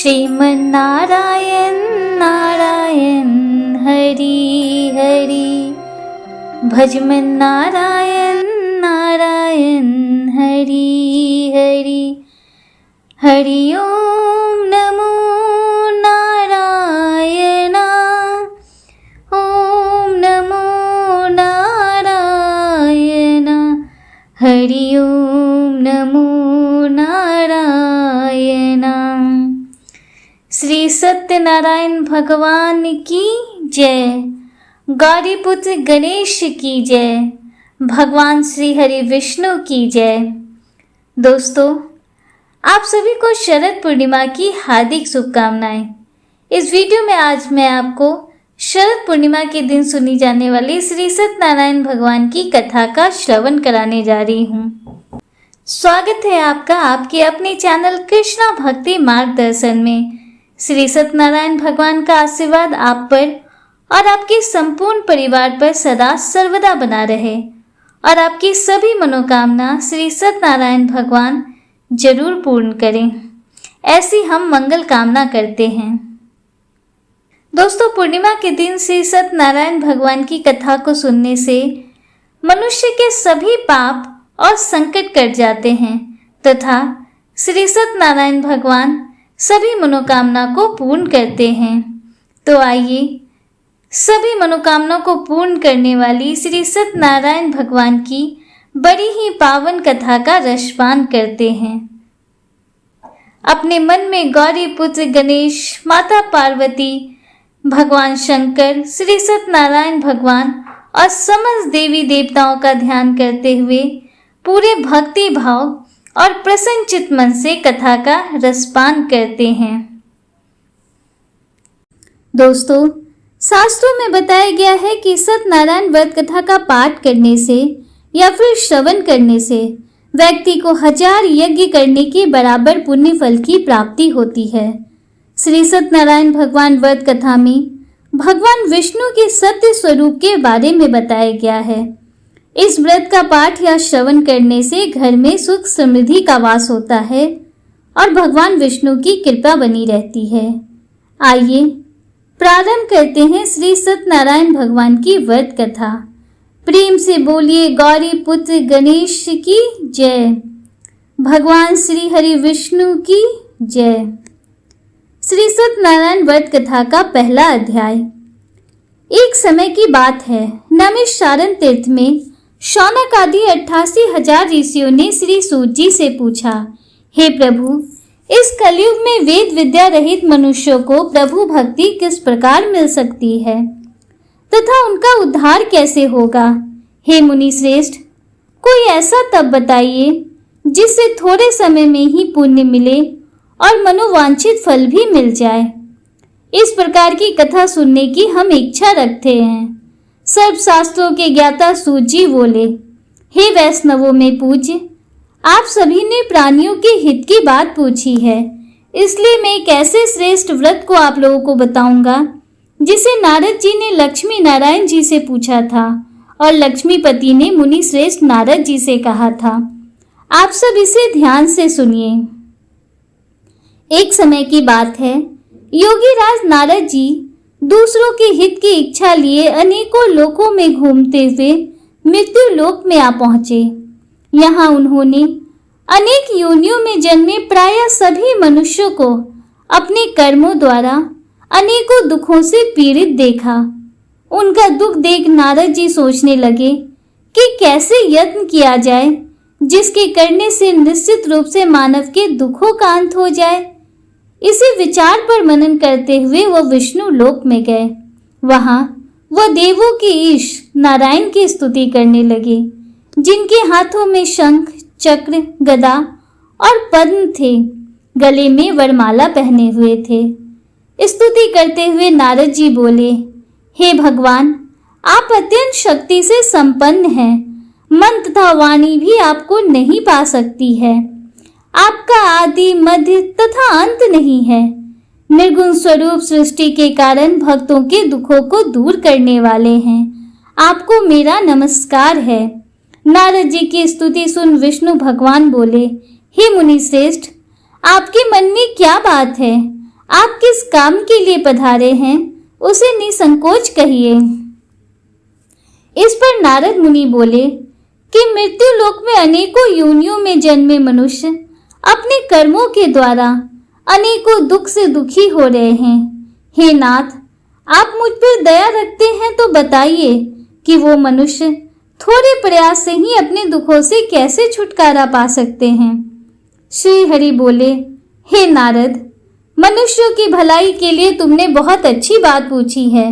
श्रीमन्नारायण नारायण हरि हरि, भजमन नारायण नारायण हरि हरि। हरि ओम नमो नारायण, ओम नमो नारायण, हरि ओम नमो नारायण। श्री सत्यनारायण भगवान की जय, गौरीपुत्र गणेश की जय, भगवान श्री हरि विष्णु की जय। दोस्तों, आप सभी को शरद पूर्णिमा की हार्दिक शुभकामनाएं। इस वीडियो में आज मैं आपको शरद पूर्णिमा के दिन सुनी जाने वाली श्री सत्यनारायण भगवान की कथा का श्रवण कराने जा रही हूँ। स्वागत है आपका आपके अपने चैनल कृष्णा भक्ति मार्गदर्शन में। श्री सत्यनारायण भगवान का आशीर्वाद आप पर और आपके संपूर्ण परिवार पर सदा सर्वदा बना रहे और आपकी सभी मनोकामना श्री सत्यनारायण भगवान जरूर पूर्ण करें, ऐसी हम मंगल कामना करते हैं। दोस्तों, पूर्णिमा के दिन श्री सत्यनारायण भगवान की कथा को सुनने से मनुष्य के सभी पाप और संकट कट जाते हैं तथा श्री सत्यनारायण भगवान सभी मनोकामना को पूर्ण करते हैं। तो आइए सभी मनोकामना को पूर्ण करने वाली श्री सत्यनारायण भगवान की बड़ी ही पावन कथा का रसपान करते हैं। अपने मन में गौरी पुत्र गणेश, माता पार्वती, भगवान शंकर, श्री सत्यनारायण भगवान और समस्त देवी देवताओं का ध्यान करते हुए पूरे भक्ति भाव और प्रसन्नचित मन से कथा का रसपान करते हैं। दोस्तों, शास्त्रों में बताया गया है कि सत्यनारायण व्रत कथा का पाठ करने से या फिर श्रवण करने से व्यक्ति को 1000 यज्ञ करने के बराबर पुण्य फल की प्राप्ति होती है। श्री सत्यनारायण भगवान व्रत कथा में भगवान विष्णु के सत्य स्वरूप के बारे में बताया गया है। इस व्रत का पाठ या श्रवण करने से घर में सुख समृद्धि का वास होता है और भगवान विष्णु की कृपा बनी रहती है। आइए प्रारंभ करते हैं श्री सत्यनारायण भगवान की व्रत कथा। प्रेम से बोलिए गौरी पुत्र गणेश की जय, भगवान श्री हरि विष्णु की जय। श्री सत्यनारायण व्रत कथा का पहला अध्याय। एक समय की बात है, नैमिषारण्य तीर्थ में शौनक आदि 88,000 ऋषियों ने श्री सूत जी से पूछा, हे प्रभु, इस कलयुग में वेद विद्या रहित मनुष्यों को प्रभु भक्ति किस प्रकार मिल सकती है तथा उनका उद्धार कैसे होगा? हे मुनि श्रेष्ठ, कोई ऐसा तप बताइए जिससे थोड़े समय में ही पुण्य मिले और मनोवांछित फल भी मिल जाए। इस प्रकार की कथा सुनने की हम इच्छा रखते हैं। सर्व शास्त्रों के ज्ञाता सूत जी बोले, हे वैष्णवों में पूज्य, आप सभी ने प्राणियों के हित की बात पूछी है, इसलिए मैं एक ऐसे श्रेष्ठ व्रत को आप लोगों को बताऊंगा जिसे नारद जी ने लक्ष्मी नारायण जी से पूछा था और लक्ष्मीपति ने मुनि श्रेष्ठ नारद जी से कहा था। आप सब इसे ध्यान से सुनिए। एक समय की बात है, योगी राज नारद जी दूसरों के हित की इच्छा लिए अनेकों लोकों में घूमते हुए मृत्यु लोक में आ पहुंचे। यहाँ उन्होंने अनेक योनियों में जन्मे प्रायः सभी मनुष्यों को अपने कर्मों द्वारा अनेकों दुखों से पीड़ित देखा। उनका दुख देख नारद जी सोचने लगे कि कैसे यत्न किया जाए जिसके करने से निश्चित रूप से मानव के दुखों का अंत हो जाए। इसी विचार पर मनन करते हुए वह विष्णु लोक में गए। वहां वह देवों के ईश नारायण की स्तुति करने लगे, जिनके हाथों में शंख, चक्र, गदा और पद्म थे, गले में वरमाला पहने हुए थे। स्तुति करते हुए नारद जी बोले, हे भगवान, आप अत्यंत शक्ति से संपन्न हैं, मन तथा वाणी भी आपको नहीं पा सकती है। आपका आदि मध्य तथा अंत नहीं है। निर्गुण स्वरूप सृष्टि के कारण भक्तों के दुखों को दूर करने वाले हैं। आपको मेरा नमस्कार है। नारद जी की स्तुति सुन विष्णु भगवान बोले, हे मुनि श्रेष्ठ, आपके मन में क्या बात है? आप किस काम के लिए पधारे हैं, उसे निसंकोच कहिए। इस पर नारद मुनि बोले कि मृत्यु लोक में अनेकों योनियों में जन्मे मनुष्य अपने कर्मों के द्वारा अनेकों दुख से दुखी हो रहे हैं। हे नाथ, आप मुझ पर दया रखते हैं तो बताइए कि वो मनुष्य थोड़े प्रयास से ही अपने दुखों से कैसे छुटकारा पा सकते हैं। श्री हरि बोले, हे नारद, मनुष्यों की भलाई के लिए तुमने बहुत अच्छी बात पूछी है।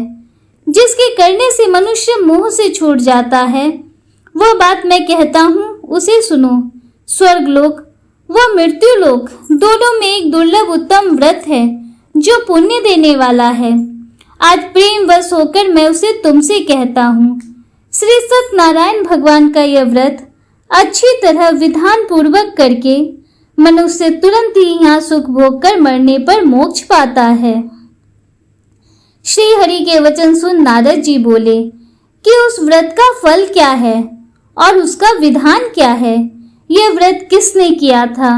जिसके करने से मनुष्य मोह से छूट जाता है, वह बात मैं कहता हूँ, उसे सुनो। स्वर्गलोक व मृत्युलोक दोनों में एक दुर्लभ उत्तम व्रत है जो पुण्य देने वाला है। आज प्रेम वश होकर मैं उसे तुमसे कहता हूँ। श्री सत्यनारायण भगवान का यह व्रत अच्छी तरह विधान पूर्वक करके मनुष्य तुरंत ही यहाँ सुख भोग कर मरने पर मोक्ष पाता है। श्री हरि के वचन सुन नारद जी बोले कि उस व्रत का फल क्या है और उसका विधान क्या है। यह व्रत किसने किया था,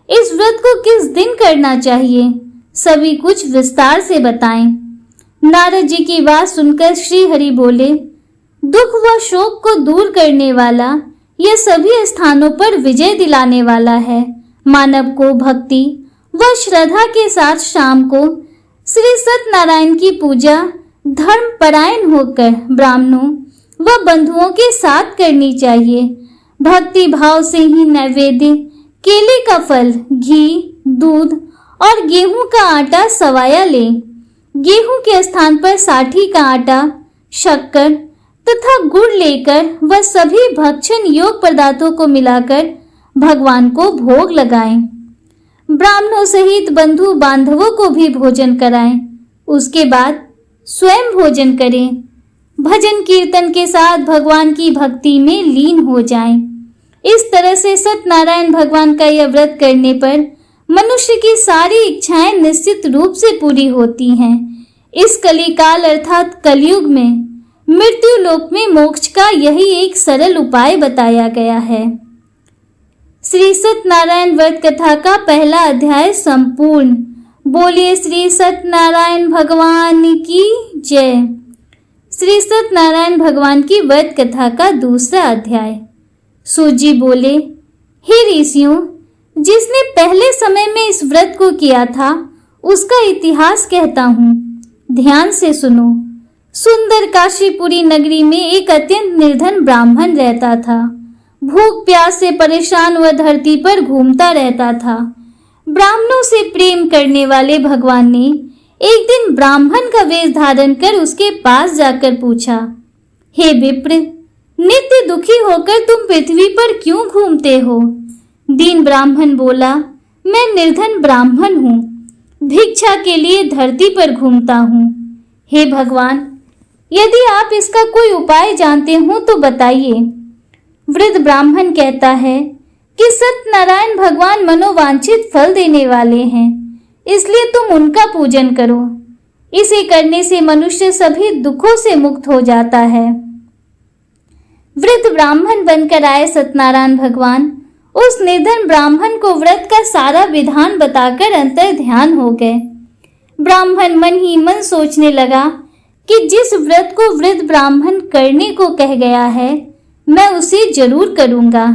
इस व्रत को किस दिन करना चाहिए, सभी कुछ विस्तार से बताएं। नारद जी की बात सुनकर श्री हरि बोले, दुख व शोक को दूर करने वाला, यह सभी स्थानों पर विजय दिलाने वाला है। मानव को भक्ति व श्रद्धा के साथ शाम को श्री सत्यनारायण की पूजा धर्म परायण होकर ब्राह्मणों व बंधुओं के साथ करनी चाहिए। भक्ति भाव से ही नैवेद्य, केले का फल, घी, दूध और गेहूं का आटा सवाया ले। गेहूं के स्थान पर साठी का आटा, शक्कर तथा गुड़ लेकर वह सभी भक्षण योग पदार्थों को मिलाकर भगवान को भोग लगाएं। ब्राह्मणों सहित बंधु बांधवों को भी भोजन कराएं। उसके बाद स्वयं भोजन करें। भजन कीर्तन के साथ भगवान की भक्ति में लीन हो जाएं। इस तरह से सत्यनारायण भगवान का यह व्रत करने पर मनुष्य की सारी इच्छाएं निश्चित रूप से पूरी होती हैं। इस कलिकाल अर्थात कलयुग में मृत्यु लोक में मोक्ष का यही एक सरल उपाय बताया गया है। श्री सत्यनारायण व्रत कथा का पहला अध्याय संपूर्ण। बोलिए श्री सत्यनारायण भगवान की जय। श्री सत्यनारायण भगवान की व्रत कथा का दूसरा अध्याय। सूत जी बोले, हे ऋषियों, जिसने पहले समय में इस व्रत को किया था उसका इतिहास कहता हूँ, ध्यान से सुनो। सुंदर काशीपुरी नगरी में एक अत्यंत निर्धन ब्राह्मण रहता था। भूख प्यास से परेशान वह धरती पर घूमता रहता था। ब्राह्मणों से प्रेम करने वाले भगवान ने एक दिन ब्राह्मण का वेश धारण कर उसके पास जाकर पूछा, हे विप्र, नित्य दुखी होकर तुम पृथ्वी पर क्यों घूमते हो? दीन ब्राह्मण बोला, मैं निर्धन ब्राह्मण हूँ, भिक्षा के लिए धरती पर घूमता हूँ। हे भगवान, यदि आप इसका कोई उपाय जानते हो तो बताइए। वृद्ध ब्राह्मण कहता है कि सत्यनारायण भगवान मनोवांछित फल देने वाले हैं, इसलिए तुम उनका पूजन करो। इसे करने से मनुष्य सभी दुखों से मुक्त हो जाता है। वृद्ध ब्राह्मण बनकर आए सत्यनारायण भगवान उस निर्धन ब्राह्मण को व्रत का सारा विधान बताकर अंतर ध्यान हो गए। ब्राह्मण मन ही मन सोचने लगा कि जिस व्रत को वृद्ध ब्राह्मण करने को कह गया है, मैं उसे जरूर करूंगा।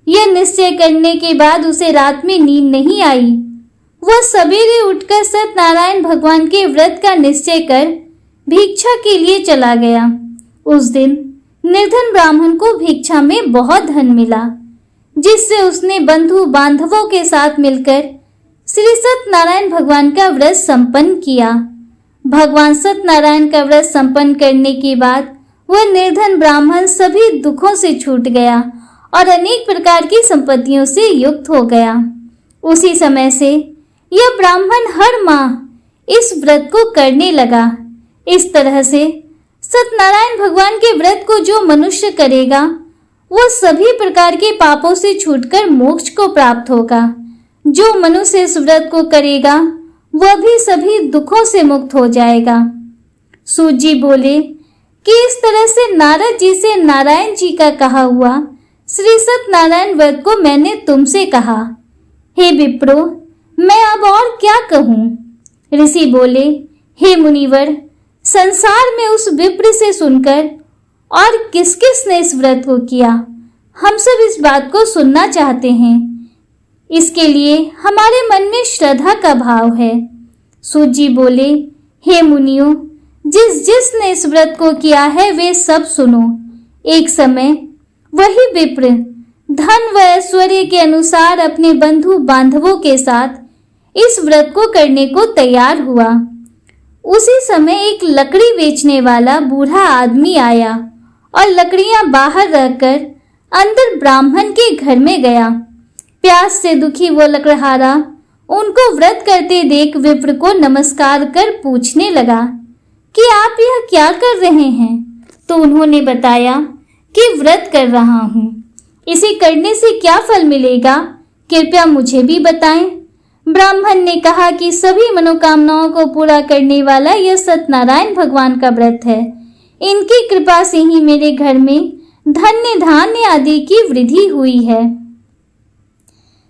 यह निश्चय करने के बाद उसे रात में नींद नहीं आई। वह सवेरे उठकर सत्यनारायण भगवान के व्रत का निश्चय कर भिक्षा के लिए चला गया। उस दिन निर्धन ब्राह्मण को भिक्षा में बहुत धन मिला, जिससे उसने बंधु बांधवों के साथ मिलकर श्री सत्यनारायण भगवान का व्रत संपन्न किया। भगवान सत्यनारायण का व्रत संपन्न करने के बाद वह निर्धन ब्राह्मण सभी दुखों से छूट गया और अनेक प्रकार की संपत्तियों से युक्त हो गया। उसी समय से यह ब्राह्मण हर माह इस व्रत को करने लगा। इस तरह से सत्यनारायण भगवान के व्रत को जो मनुष्य करेगा वह सभी प्रकार के पापों से छूटकर मोक्ष को प्राप्त होगा। जो मनुष्य इस व्रत को करेगा वह भी सभी दुखों से मुक्त हो जाएगा। सूत जी बोले कि इस तरह से नारद जी से नारायण जी का कहा हुआ श्री सत्यनारायण व्रत को मैंने तुमसे कहा। हे विप्रो, मैं अब और क्या कहूँ? ऋषि बोले, हे मुनिवर, संसार में उस विप्र से सुनकर और किस किस ने इस व्रत को किया, हम सब इस बात को सुनना चाहते हैं। इसके लिए हमारे मन में श्रद्धा का भाव है। सूत जी बोले, हे मुनियों, जिस जिसने इस व्रत को किया है वे सब सुनो। एक समय वही विप्र धन व ऐश्वर्य के अनुसार अपने बंधु बांधवों के साथ इस व्रत को करने को तैयार हुआ। उसी समय एक लकड़ी बेचने वाला बूढ़ा आदमी आया और लकड़ियां बाहर रखकर अंदर ब्राह्मण के घर में गया। प्यास से दुखी वो लकड़हारा उनको व्रत करते देख विप्र को नमस्कार कर पूछने लगा कि आप यह क्या कर रहे हैं? तो उन्होंने बताया कि व्रत कर रहा हूँ। इसे करने से क्या फल मिलेगा, कृपया मुझे भी बताएं। ब्राह्मण ने कहा कि सभी मनोकामनाओं को पूरा करने वाला यह सत्यनारायण भगवान का व्रत है। इनकी कृपा से ही मेरे घर में धन्य धान्य आदि की वृद्धि हुई है।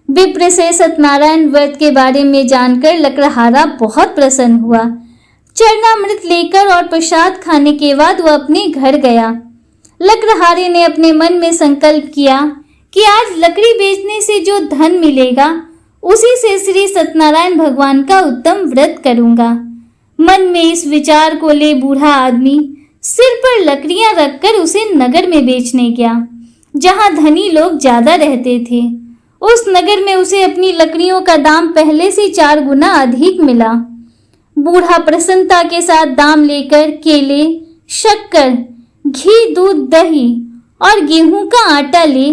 विप्र से सत्यनारायण व्रत के बारे में जानकर लकड़हारा बहुत प्रसन्न हुआ। चरणामृत लेकर और प्रसाद खाने के बाद वह अपने घर गया। लकड़हारे ने अपने मन में संकल्प किया कि आज लकड़ी बेचने से जो धन मिलेगा उसी से श्री सत्यनारायण भगवान का उत्तम व्रत करूंगा। मन में इस विचार को ले बूढ़ा आदमी सिर पर लकड़ियां रखकर उसे नगर में बेचने गया, जहां धनी लोग ज्यादा रहते थे। उस नगर में उसे अपनी लकड़ियों का दाम पहले से 4 गुना अधिक मिला। बूढ़ा प्रसन्नता के साथ दाम लेकर केले, शक्कर, घी, दूध, दही और गेहूं का आटा ले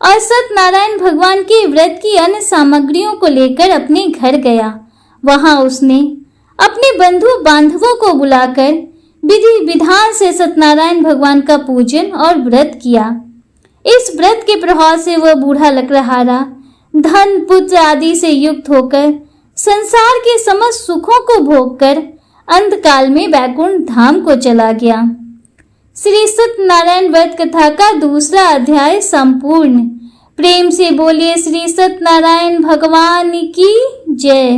और सत्यनारायण भगवान के व्रत की अन्य सामग्रियों को लेकर अपने घर गया। वहां उसने अपने बंधु बांधवों को बुलाकर विधि विधान से सत्यनारायण भगवान का पूजन और व्रत किया। इस व्रत के प्रभाव से वह बूढ़ा लकड़हारा धन पुत्र आदि से युक्त होकर संसार के समस्त सुखों को भोगकर अंतकाल में वैकुंठ धाम को चला गया। श्री सत्यनारायण व्रत कथा का दूसरा अध्याय संपूर्ण। प्रेम से बोलिए श्री सत्यनारायण भगवान की जय।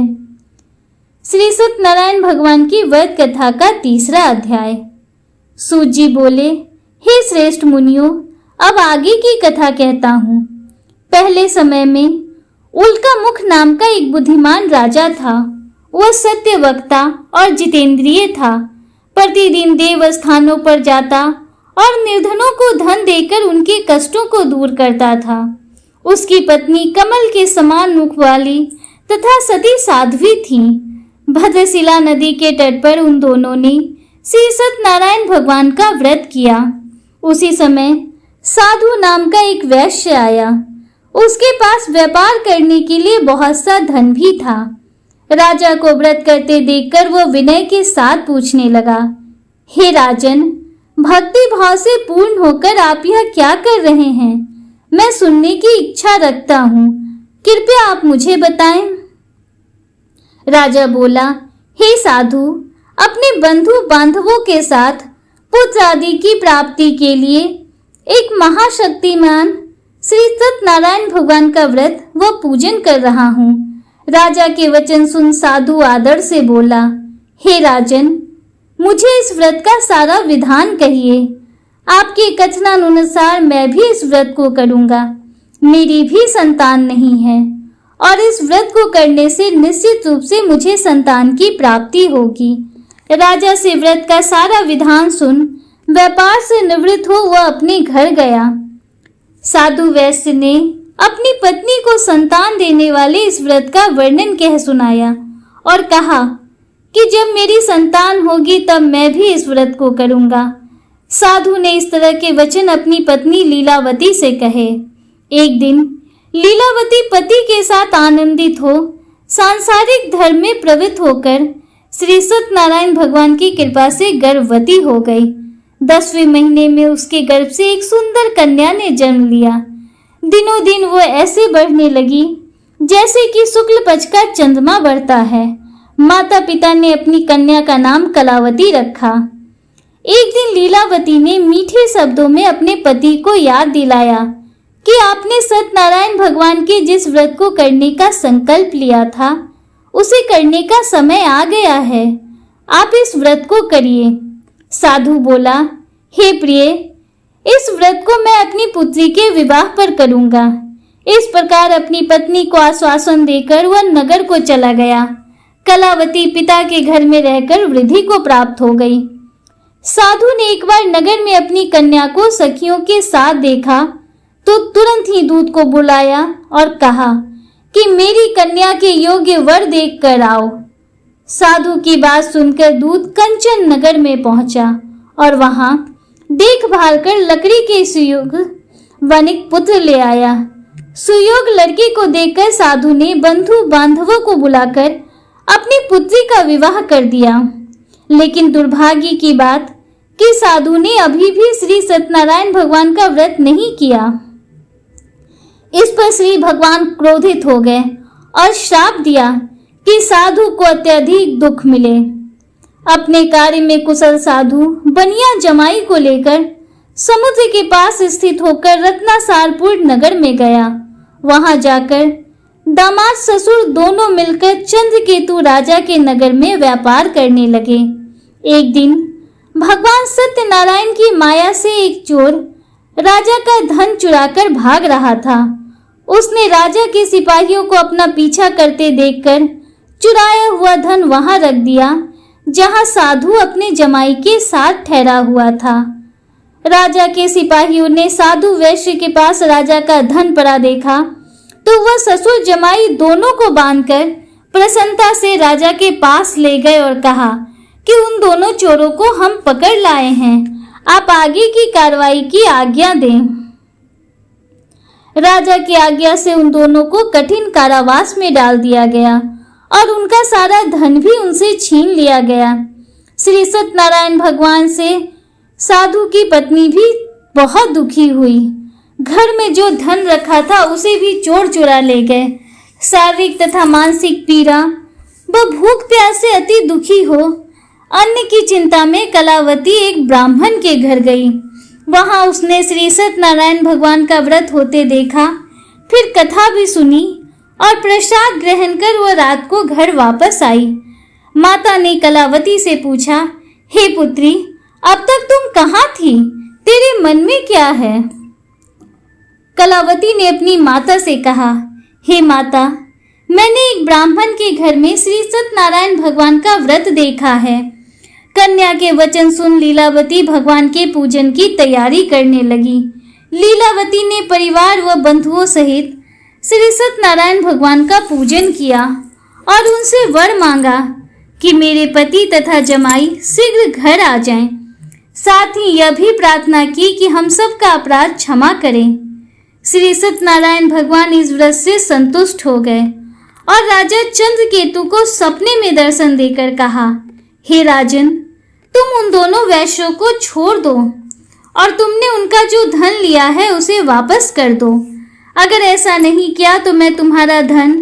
श्री सत्यनारायण भगवान की व्रत कथा का तीसरा अध्याय। सूत जी बोले, हे श्रेष्ठ मुनियों, अब आगे की कथा कहता हूँ। पहले समय में उल्का मुख नाम का एक बुद्धिमान राजा था। वह सत्य वक्ता और जितेंद्रिय था। प्रतिदिन देव स्थानों पर जाता और निर्धनों को धन देकर उनके कष्टों को दूर करता था। उसकी पत्नी कमल के समान मुख वाली तथा सती साध्वी थी। भद्रशिला नदी के तट पर उन दोनों ने श्री सत्यनारायण भगवान का व्रत किया। उसी समय साधु नाम का एक वैश्य आया। उसके पास व्यापार करने के लिए बहुत सा धन भी था। राजा को व्रत करते देखकर वह विनय के साथ पूछने लगा, हे राजन, भक्ति भाव से पूर्ण होकर आप यह क्या कर रहे हैं? मैं सुनने की इच्छा रखता हूँ, कृपया आप मुझे बताएं। राजा बोला, हे साधु, अपने बंधु बांधवों के साथ पुत्र आदि की प्राप्ति के लिए एक महाशक्तिमान श्री सत्यनारायण भगवान का व्रत व पूजन कर रहा हूँ। राजा के वचन सुन साधु आदर से बोला, हे राजन, मुझे इस व्रत का सारा विधान कहिए। आपके कथनानुसार मैं भी इस व्रत को करूंगा। मेरी भी संतान नहीं है और इस व्रत को करने से निश्चित रूप से मुझे संतान की प्राप्ति होगी। राजा से व्रत का सारा विधान सुन व्यापार से निवृत्त हो वह अपने घर गया। साधु वैश्य ने अपनी पत्नी को संतान देने वाले इस व्रत का वर्णन कह सुनाया और कहा कि जब मेरी संतान होगी तब मैं भी इस व्रत को करूंगा। साधु ने इस तरह के वचन अपनी पत्नी लीलावती से कहे। एक दिन लीलावती पति के साथ आनंदित हो सांसारिक धर्म में प्रवृत्त होकर श्री सत्यनारायण भगवान की कृपा से गर्भवती हो गई। 10वें महीने में उसके गर्भ से एक सुंदर कन्या ने जन्म लिया। दिनों दिन वो ऐसे बढ़ने लगी जैसे कि शुक्ल पक्ष का चंद्रमा बढ़ता है। माता पिता ने अपनी कन्या का नाम कलावती रखा। एक दिन लीलावती ने मीठे शब्दों में अपने पति को याद दिलाया कि आपने सत्यनारायण भगवान के जिस व्रत को करने का संकल्प लिया था उसे करने का समय आ गया है। आप इस व्रत को करिए। साधु बोला, हे प्रिय, इस व्रत को मैं अपनी पुत्री के विवाह पर करूंगा। इस प्रकार अपनी पत्नी को आश्वासन देकर वह नगर को चला गया। कलावती पिता के घर में रहकर वृद्धि को प्राप्त हो गई। साधु ने एक बार नगर में अपनी कन्या को सखियों के साथ देखा तो तुरंत ही दूत को बुलाया और कहा कि मेरी कन्या के योग्य वर देख कर आओ। साधु की बात सुनकर दूत कंचन नगर में पहुंचा और वहां देखभाल कर लकड़ी के सुयोग वनिक पुत्र ले आया। सुयोग लड़की को देखकर साधु ने बंधु बांधवों को बुलाकर अपनी पुत्री का विवाह कर दिया। लेकिन दुर्भाग्य की बात कि साधु ने अभी भी श्री सत्यनारायण भगवान का व्रत नहीं किया। इस पर श्री भगवान क्रोधित हो गए और श्राप दिया कि साधु को अत्यधिक दुख मिले। अपने कार्य में कुशल साधु बनिया जमाई को लेकर समुद्र के पास स्थित होकर रत्नासारपुर नगर में गया। वहां जाकर दामाद ससुर दोनों मिलकर चंद्रकेतु राजा के नगर में व्यापार करने लगे। एक दिन भगवान सत्यनारायण की माया से एक चोर राजा का धन चुराकर भाग रहा था। उसने राजा के सिपाहियों को अपना पीछा करते देखकर चुराया हुआ धन वहां रख दिया जहां साधु अपने जमाई के साथ ठहरा हुआ था। राजा के सिपाहियों ने साधु वैश्य के पास राजा का धन पड़ा देखा तो वह ससुर जमाई दोनों को बांधकर प्रसन्नता से राजा के पास ले गए और कहा कि उन दोनों चोरों को हम पकड़ लाए हैं, आप आगे की कार्रवाई की आज्ञा दें। राजा की आज्ञा से उन दोनों को कठिन कारावास में डाल दिया गया और उनका सारा धन भी उनसे छीन लिया गया। श्री सत्यनारायण भगवान से साधु की पत्नी भी बहुत दुखी हुई। घर में जो धन रखा था उसे भी चोर चुरा ले गए। शारीरिक तथा मानसिक पीड़ा व भूख प्यास से अति दुखी हो अन्न की चिंता में कलावती एक ब्राह्मण के घर गई। वहां उसने श्री सत्यनारायण भगवान का व्रत होते देखा, फिर कथा भी सुनी और प्रसाद ग्रहण कर वह रात को घर वापस आई। माता ने कलावती से पूछा, हे पुत्री, अब तक तुम कहाँ थी? तेरे मन में क्या है? कलावती ने अपनी माता से कहा, हे माता, मैंने एक ब्राह्मण के घर में श्री सत्यनारायण भगवान का व्रत देखा है। कन्या के वचन सुन लीलावती भगवान के पूजन की तैयारी करने लगी। लीलावती ने परिवार व बंधुओं सहित श्री सत्यनारायण भगवान का पूजन किया और उनसे वर मांगा कि मेरे पति तथा जमाई शीघ्र घर आ जाएं। साथ ही यह भी प्रार्थना की कि हम सब का अपराध क्षमा करें। श्री सत्यनारायण भगवान इस व्रत से संतुष्ट हो गए और राजा चंद्रकेतु को सपने में दर्शन देकर कहा, हे राजन, तुम उन दोनों वैश्यों को छोड़ दो और तुमने उनका जो धन लिया है उसे वापस कर दो। अगर ऐसा नहीं किया तो मैं तुम्हारा धन,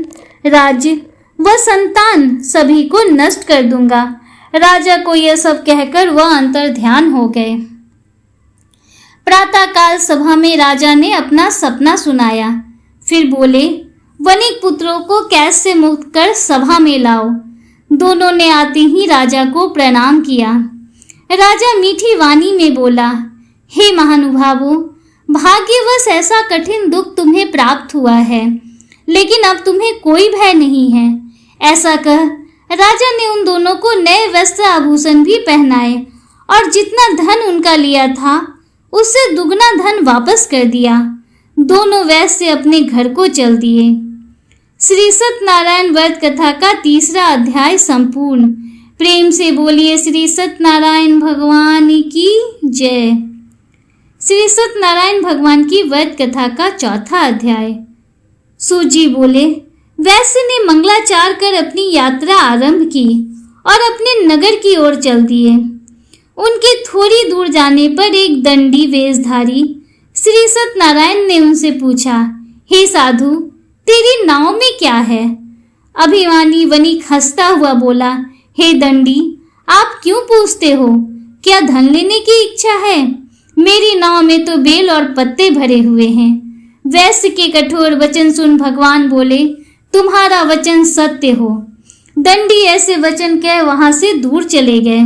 राज्य व संतान सभी को नष्ट कर दूंगा। राजा को यह सब कहकर वह अंतर ध्यान हो गए। प्रातःकाल सभा में राजा ने अपना सपना सुनाया। फिर बोले, वनिक पुत्रों को कैद से मुक्त कर सभा में लाओ। दोनों ने आते ही राजा को प्रणाम किया। राजा मीठी वाणी में बोला, हे महानुभावों, भाग्यवश ऐसा कठिन दुख तुम्हें प्राप्त हुआ है, लेकिन अब तुम्हें कोई भय नहीं है। ऐसा कह राजा ने उन दोनों को नए वस्त्र आभूषण भी पहनाए और जितना धन उनका लिया था उससे दुगना धन वापस कर दिया। दोनों वैश्य अपने घर को चल दिए। श्री सत्यनारायण व्रत कथा का 3रा अध्याय संपूर्ण। प्रेम से बोलिए श्री सत्यनारायण भगवान की जय। श्री सत्यनारायण भगवान की व्रत कथा का 4था अध्याय। सूजी बोले, वैश्य ने मंगलाचार कर अपनी यात्रा आरंभ की और अपने नगर की ओर चल दिए। उनके थोड़ी दूर जाने पर एक दंडी वेशधारी श्री सत्यनारायण ने उनसे पूछा, हे साधु, तेरी नाव में क्या है? अभिमानी वनिक हंसता हुआ बोला, हे दंडी, आप क्यों पूछते हो? क्या धन लेने की इच्छा है? मेरी नाव में तो बेल और पत्ते भरे हुए हैं। वैश्य के कठोर वचन सुन भगवान बोले, तुम्हारा वचन सत्य हो। दंडी ऐसे वचन कह वहां से दूर चले गए।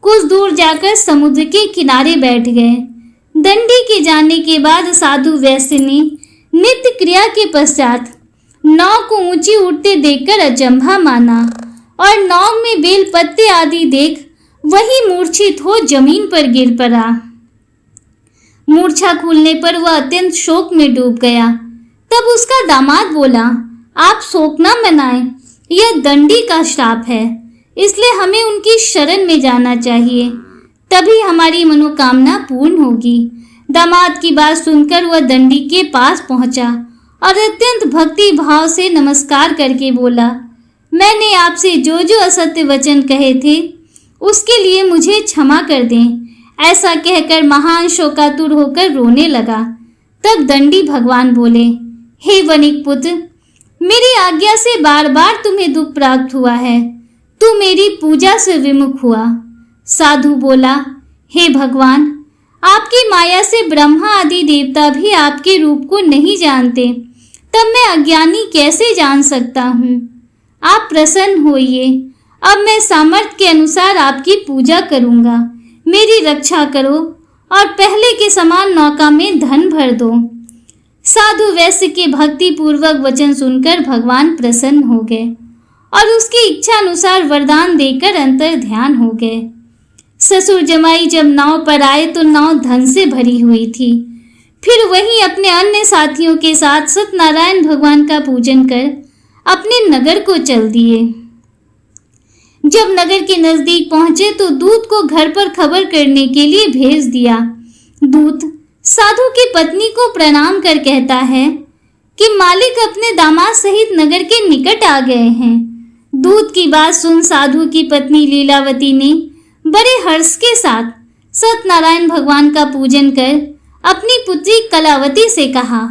कुछ दूर जाकर समुद्र के किनारे बैठ गए। दंडी के जाने के बाद साधु वैश्य ने नित्य क्रिया के पश्चात नाव को ऊंची उठते देखकर अचंभा माना और नाव में बेल पत्ते आदि देख वही मूर्छित हो जमीन पर गिर पड़ा। मूर्छा खुलने पर वह अत्यंत शोक में डूब गया। तब उसका दामाद बोला, आप शोक न मनाएं, यह दंडी का श्राप है, इसलिए हमें उनकी शरण में जाना चाहिए, तभी हमारी मनोकामना पूर्ण होगी। दामाद की बात सुनकर वह दंडी के पास पहुंचा और अत्यंत भक्ति भाव से नमस्कार करके बोला, मैंने आपसे जो जो असत्य वचन कहे थे उसके लिए मुझे क्षमा कर दें। ऐसा कहकर महान शोकातुर होकर रोने लगा। तब दंडी भगवान बोले, हे वणिक पुत्र, मेरी आज्ञा से बार बार तुम्हें दुख प्राप्त हुआ है, तू मेरी पूजा से विमुख हुआ। साधु बोला, हे भगवान, आपकी माया से ब्रह्मा आदि देवता भी आपके रूप को नहीं जानते, तब मैं अज्ञानी कैसे जान सकता हूँ। आप प्रसन्न होइए, अब मैं सामर्थ्य के अनुसार आपकी पूजा करूँगा। मेरी रक्षा करो और पहले के समान नौका में धन भर दो। साधु वैश्य के भक्ति पूर्वक वचन सुनकर भगवान प्रसन्न हो गए और उसकी इच्छा अनुसार वरदान देकर अंतर ध्यान हो गए। ससुर जमाई जब नाव पर आए तो नाव धन से भरी हुई थी। फिर वहीं अपने अन्य साथियों के साथ सत्यनारायण भगवान का पूजन कर अपने नगर को चल दिए। जब नगर के नजदीक पहुंचे तो दूत को घर पर खबर करने के लिए भेज दिया। दूत साधु की पत्नी को प्रणाम कर कहता है कि मालिक अपने दामाद सहित नगर के निकट आ गए हैं। दूत की बात सुन साधु की पत्नी लीलावती ने बड़े हर्ष के साथ सत्यनारायण भगवान का पूजन कर अपनी पुत्री कलावती से कहा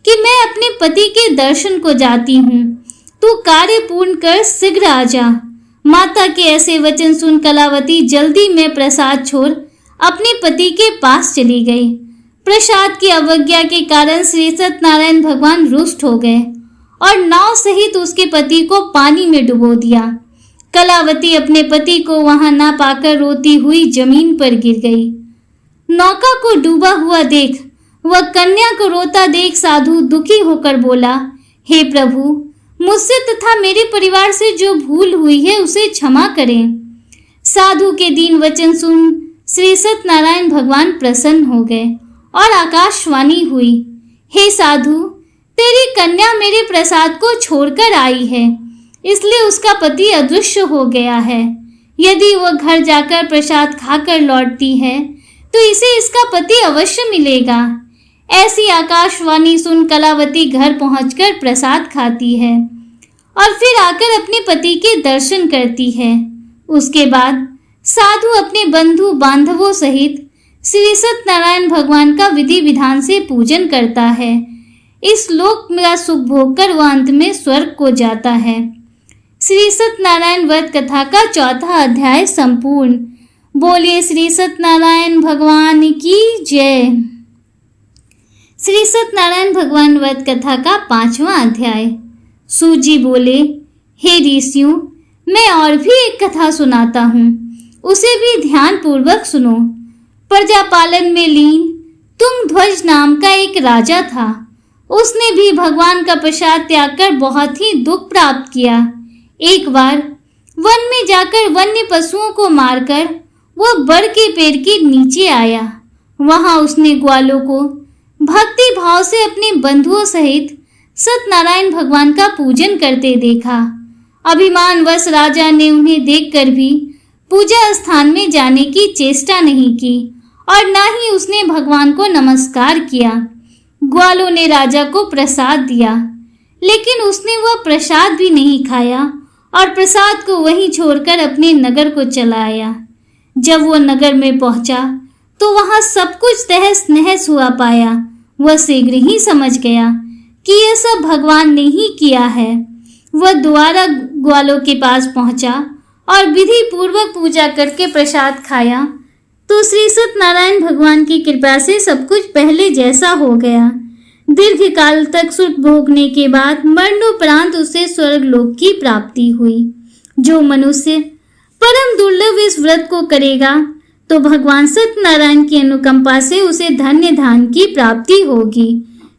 कि मैं अपने पति के दर्शन को जाती हूँ, तू कार्य पूर्ण कर शीघ्र आ जा। माता के ऐसे वचन सुन कलावती जल्दी में प्रसाद छोड़ अपने पति के पास चली गई। प्रसाद की अवज्ञा के कारण श्री सत्यनारायण भगवान रुष्ट हो गए और नाव सहित उसके पति को पानी में डुबो दिया। कलावती अपने पति को वहां ना पाकर रोती हुई जमीन पर गिर गई। नौका को डूबा हुआ देख वह कन्या को रोता देख साधु दुखी होकर बोला, हे प्रभु, मुझसे तथा मेरे परिवार से जो भूल हुई है उसे क्षमा करें। साधु के दीन वचन सुन श्री सत्यनारायण भगवान प्रसन्न हो गए और आकाशवाणी हुई, हे साधु, तेरी कन्या मेरे प्रसाद को छोड़कर आई है, इसलिए उसका पति अदृश्य हो गया है। यदि वह घर जाकर प्रसाद खाकर लौटती है तो इसे इसका पति अवश्य मिलेगा। ऐसी आकाशवाणी सुन कलावती घर पहुंचकर प्रसाद खाती है और फिर आकर अपने पति के दर्शन करती है। उसके बाद साधु अपने बंधु बांधवों सहित श्री सत्यनारायण भगवान का विधि विधान से पूजन करता है। इस लोक में सुख भोग कर वह अंत में स्वर्ग को जाता है। श्री सत्यनारायण व्रत कथा का चौथा अध्याय संपूर्ण। बोलिए श्री सत्यनारायण भगवान की जय। श्री सत्यनारायण भगवान व्रत कथा का 5वां अध्याय। सूत जी बोले, हे ऋषियों, मैं और भी एक कथा सुनाता हूँ, उसे भी ध्यान पूर्वक सुनो। प्रजा पालन में लीन तुंगध्वज नाम का एक राजा था। उसने भी भगवान का प्रसाद त्याग कर बहुत ही दुख प्राप्त किया। एक बार वन में जाकर वन्य पशुओं को मारकर वह बड़ के पेड़ के नीचे आया। वहां उसने ग्वालों को भक्ति भाव से अपने बंधुओं सहित सत्यनारायण भगवान का पूजन करते देखा। अभिमानवश राजा ने उन्हें देखकर भी पूजा स्थान में जाने की चेष्टा नहीं की और न ही उसने भगवान को नमस्कार किया। ग्वालों ने राजा को प्रसाद दिया, लेकिन उसने वह प्रसाद भी नहीं खाया और प्रसाद को वहीं छोड़कर अपने नगर को चला आया। जब वो नगर में पहुंचा तो वहां सब कुछ तहस नहस हुआ पाया। वह शीघ्र ही समझ गया कि यह सब भगवान ने ही किया है। वह दोबारा ग्वालों के पास पहुंचा और विधि पूर्वक पूजा करके प्रसाद खाया तो श्री सत्यनारायण भगवान की कृपा से सब कुछ पहले जैसा हो गया। दीर्घ काल तक सुख भोगने के बाद मरणोपरांत उसे स्वर्ग लोक की प्राप्ति हुई। जो मनुष्य परम दुर्लभ इस व्रत को करेगा तो भगवान सत्यनारायण की अनुकंपा से उसे धन्य धान की प्राप्ति होगी।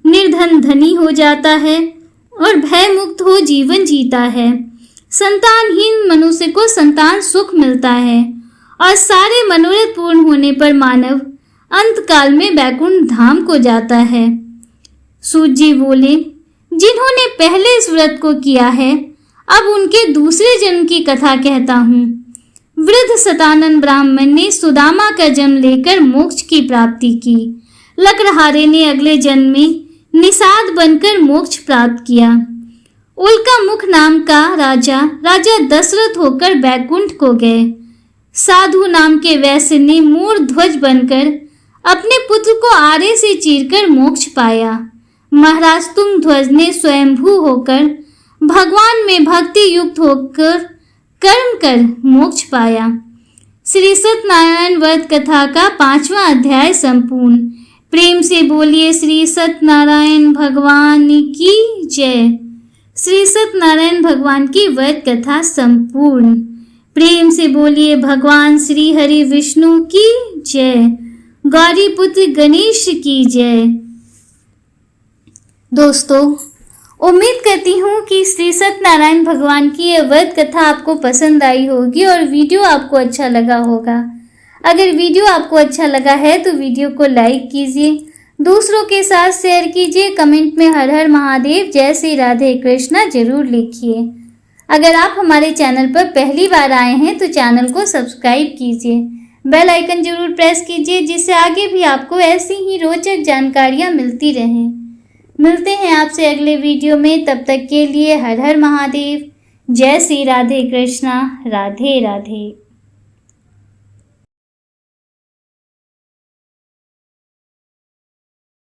निर्धन धनी हो जाता है और भय मुक्त हो जीवन जीता है। संतानहीन मनुष्य को संतान सुख मिलता है और सारे मनोरथ पूर्ण होने पर मानव अंत काल में बैकुंठ धाम को जाता है। सूत जी बोले, जिन्होंने पहले इस व्रत को किया है, अब उनके दूसरे जन्म की कथा कहता हूँ। वृद्ध सतानंद ब्राह्मण ने सुदामा का जन्म लेकर मोक्ष की प्राप्ति की। लकड़हारे ने अगले जन्म में निषाद बनकर मोक्ष प्राप्त किया। उल्का मुख नाम का राजा दशरथ होकर बैकुंठ को गए। साधु नाम के वैश्य ने मोर ध्वज बनकर अपने पुत्र को आरे से चीरकर मोक्ष पाया। महाराज तुंग ध्वज ने स्वयंभू होकर भगवान में भक्ति युक्त होकर कर्म कर मोक्ष पाया। श्री सत्यनारायण व्रत कथा का 5वां अध्याय संपूर्ण। प्रेम से बोलिए श्री सत्यनारायण भगवान की जय। श्री सत्यनारायण भगवान की व्रत कथा संपूर्ण। प्रेम से बोलिए भगवान श्री हरि विष्णु की जय। गौरी पुत्र गणेश की जय। दोस्तों, उम्मीद करती हूँ कि श्री सत्यनारायण भगवान की यह व्रत कथा आपको पसंद आई होगी और वीडियो आपको अच्छा लगा होगा। अगर वीडियो आपको अच्छा लगा है तो वीडियो को लाइक कीजिए, दूसरों के साथ शेयर कीजिए, कमेंट में हर हर महादेव, जय श्री राधे कृष्णा जरूर लिखिए। अगर आप हमारे चैनल पर पहली बार आए हैं तो चैनल को सब्सक्राइब कीजिए, बेल आइकन जरूर प्रेस कीजिए, जिससे आगे भी आपको ऐसी ही रोचक जानकारियाँ मिलती रहें। मिलते हैं आपसे अगले वीडियो में, तब तक के लिए हर हर महादेव, जय श्री राधे कृष्णा, राधे राधे।